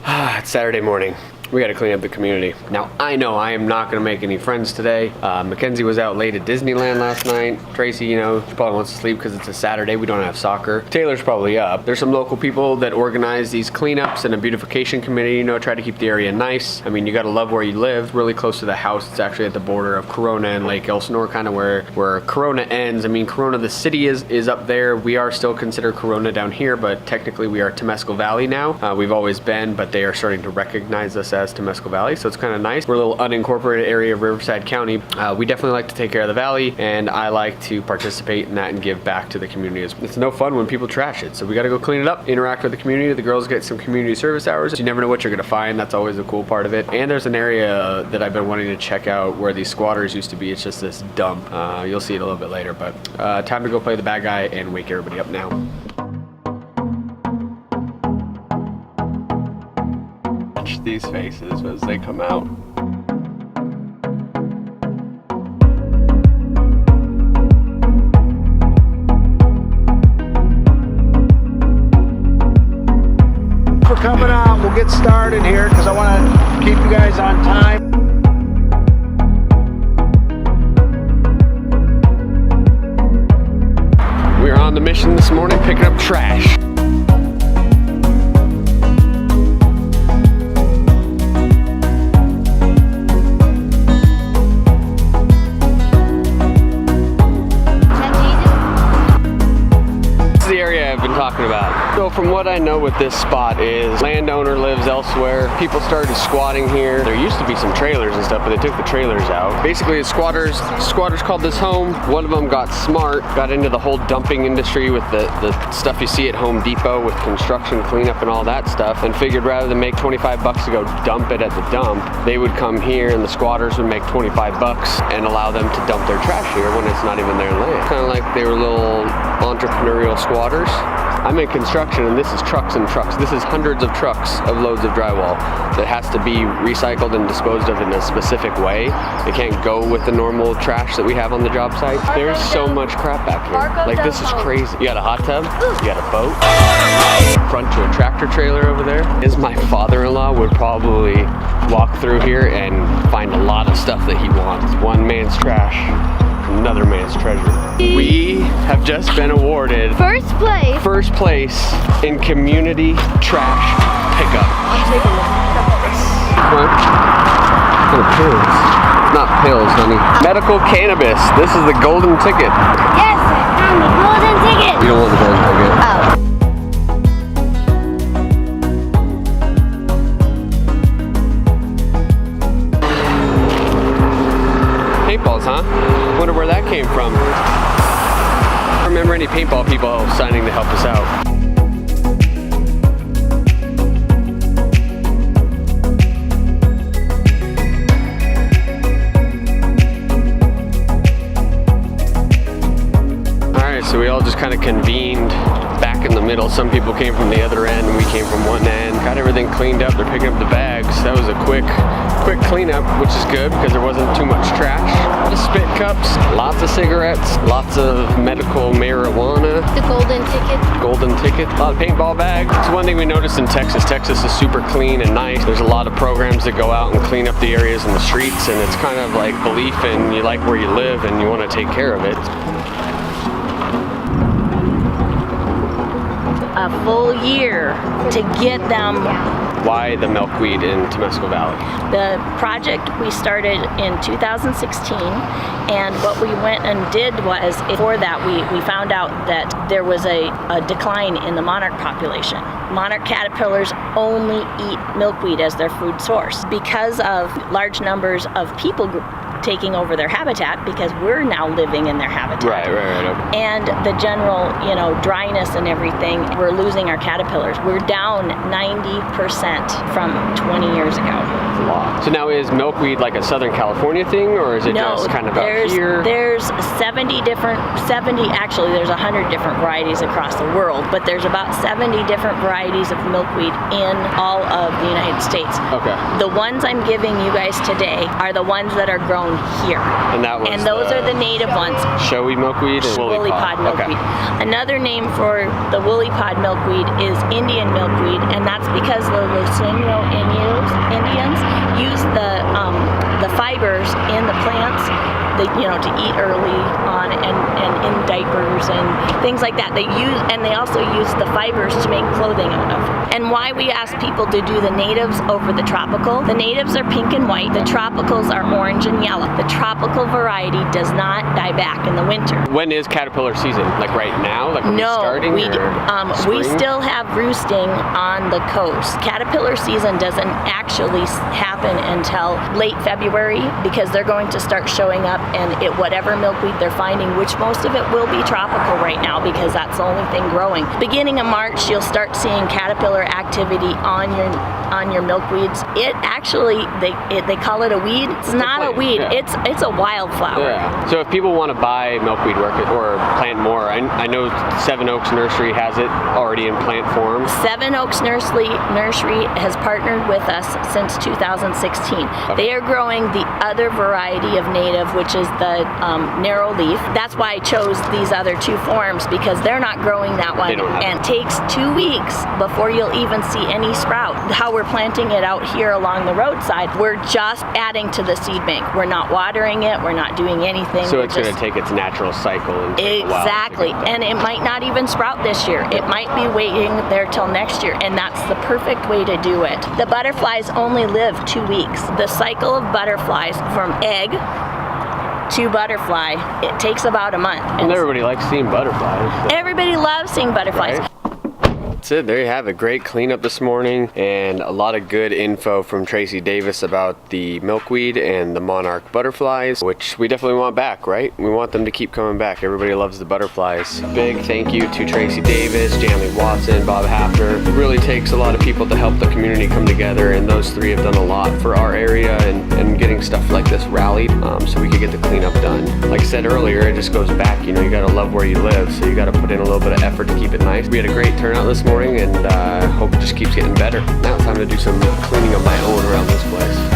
It's Saturday morning. We gotta clean up the community. Now, I know I am not gonna make any friends today. Mackenzie was out late at Disneyland last night. Tracy, you know, she probably wants to sleep because it's a Saturday. We don't have soccer. Taylor's probably up. There's some local people that organize these cleanups and a beautification committee, you know, try to keep the area nice. I mean, you gotta love where you live. Really close to the house. It's actually at the border of Corona and Lake Elsinore, kind of where Corona ends. I mean, Corona, the city is up there. We are still considered Corona down here, but technically we are Temescal Valley now. We've always been, but they are starting to recognize us as Temescal Valley, so it's kind of nice. We're a little unincorporated area of Riverside County. We definitely like to take care of the valley, and I like to participate in that and give back to the community. It's no fun when people trash it, so we got to go clean it up, interact with the community. The girls get some community service hours. You never know what you're going to find. That's always a cool part of it. And there's an area that I've been wanting to check out where these squatters used to be. It's just this dump. You'll see it a little bit later, but time to go play the bad guy and wake everybody up now. Watch these faces as they come out. For coming out, we'll get started here because I want to keep you guys on time. We are on the mission this morning picking up trash. Talking about. So from what I know with this spot is landowner lives elsewhere. People started squatting here. There used to be some trailers and stuff, but they took the trailers out. Basically, the squatters called this home. One of them got smart, got into the whole dumping industry with the stuff you see at Home Depot with construction cleanup and all that stuff, and figured rather than make 25 bucks to go dump it at the dump, they would come here and the squatters would make 25 bucks and allow them to dump their trash here when it's not even their land. Kind of like they were little entrepreneurial squatters. I'm in construction and this is trucks and trucks. This is hundreds of trucks of loads of drywall that has to be recycled and disposed of in a specific way. It can't go with the normal trash that we have on the job site. There's so much crap back here. Like, this is crazy. You got a hot tub, you got a boat, front to a tractor trailer over there. My father-in-law would probably walk through here and find a lot of stuff that he wants. One man's trash, another man's treasure. We have just been awarded first place in community trash pickup. I'm taking it. What? What are pills? Not pills, honey. Medical cannabis. This is the golden ticket. Yes, I found the golden ticket. You don't want the golden ticket. Oh. Paintballs, huh? Wonder where that came from. I don't remember any paintball people signing to help us out. Alright, so we all just kind of convened back in the middle. Some people came from the other end and we came from one end. Got everything cleaned up. They're picking up the bags. That was a quick cleanup, which is good because there wasn't too much trash. A lot of spit cups, lots of cigarettes, lots of medical marijuana. The golden ticket. A lot of paintball bags. It's one thing we noticed in Texas. Texas is super clean and nice. There's a lot of programs that go out and clean up the areas and the streets, and it's kind of like belief in you like where you live and you want to take care of it. A full year to get them. Why the milkweed in Temescal Valley? The project we started in 2016, and what we went and did was, for that we found out that there was a decline in the monarch population. Monarch caterpillars only eat milkweed as their food source. Because of large numbers of people taking over their habitat, because we're now living in their habitat. Right. And the general, dryness and everything, we're losing our caterpillars. We're down 90% from 20 years ago. That's a lot. So now is milkweed like a Southern California thing, or is it just kind of out here? There's 100 different varieties across the world, but there's about 70 different varieties of milkweed in all of the United States. Okay. The ones I'm giving you guys today are the ones that are grown grown here. And that was And those are the native ones. showy milkweed and Woolly pod milkweed. Okay. Another name for the woolly pod milkweed is Indian milkweed, and that's because the Lusitano Indians use the fibers in the plants, to eat early on and in diapers and things like that. They also use the fibers to make clothing out of. And why we ask people to do the natives over the tropical. The natives are pink and white. The tropicals are orange and yellow. The tropical variety does not die back in the winter. When is caterpillar season? Like right now? Like No, starting? we still have roosting on the coast. Caterpillar season doesn't actually happen until late February because they're going to start showing up, and whatever milkweed they're finding, which most of it will be tropical right now because that's the only thing growing. Beginning of March, you'll start seeing caterpillar activity on your milkweeds. It actually they call it a weed. It's not a weed. Yeah. It's a wildflower. Yeah. So if people want to buy milkweed or plant more, I know Seven Oaks Nursery has it already in plant form. Seven Oaks Nursery has partnered with us since 2016. Okay. They are growing the other variety of native, which is the narrow leaf. That's why I chose these other two forms, because they're not growing that one. They don't have and it takes 2 weeks before you'll even see any sprout. How we're planting it out here along the roadside, we're just adding to the seed bank. We're not watering it. We're not doing anything. So it's going to take its natural cycle. And take a while to exactly. get done. And it might not even sprout this year. It might be waiting there till next year, and that's the perfect way to do it. The butterflies only live 2 weeks. The cycle of butterflies from egg to butterfly, it takes about a month. And everybody likes seeing butterflies. So. Everybody loves seeing butterflies. Right? That's it. There you have it. Great cleanup this morning and a lot of good info from Tracy Davis about the milkweed and the Monarch Butterflies, which we definitely want back, right? We want them to keep coming back. Everybody loves the butterflies. Big thank you to Tracy Davis, Janley Watson, Bob Hafner. It really takes a lot of people to help the community come together, and those three have done a lot for our area and getting stuff like this rallied so we could get the cleanup done. Like I said earlier, it just goes back, you gotta love where you live, so you gotta put in a little bit of effort to keep it nice. We had a great turnout this morning, and hope it just keeps getting better. Now it's time to do some cleaning of my own around this place.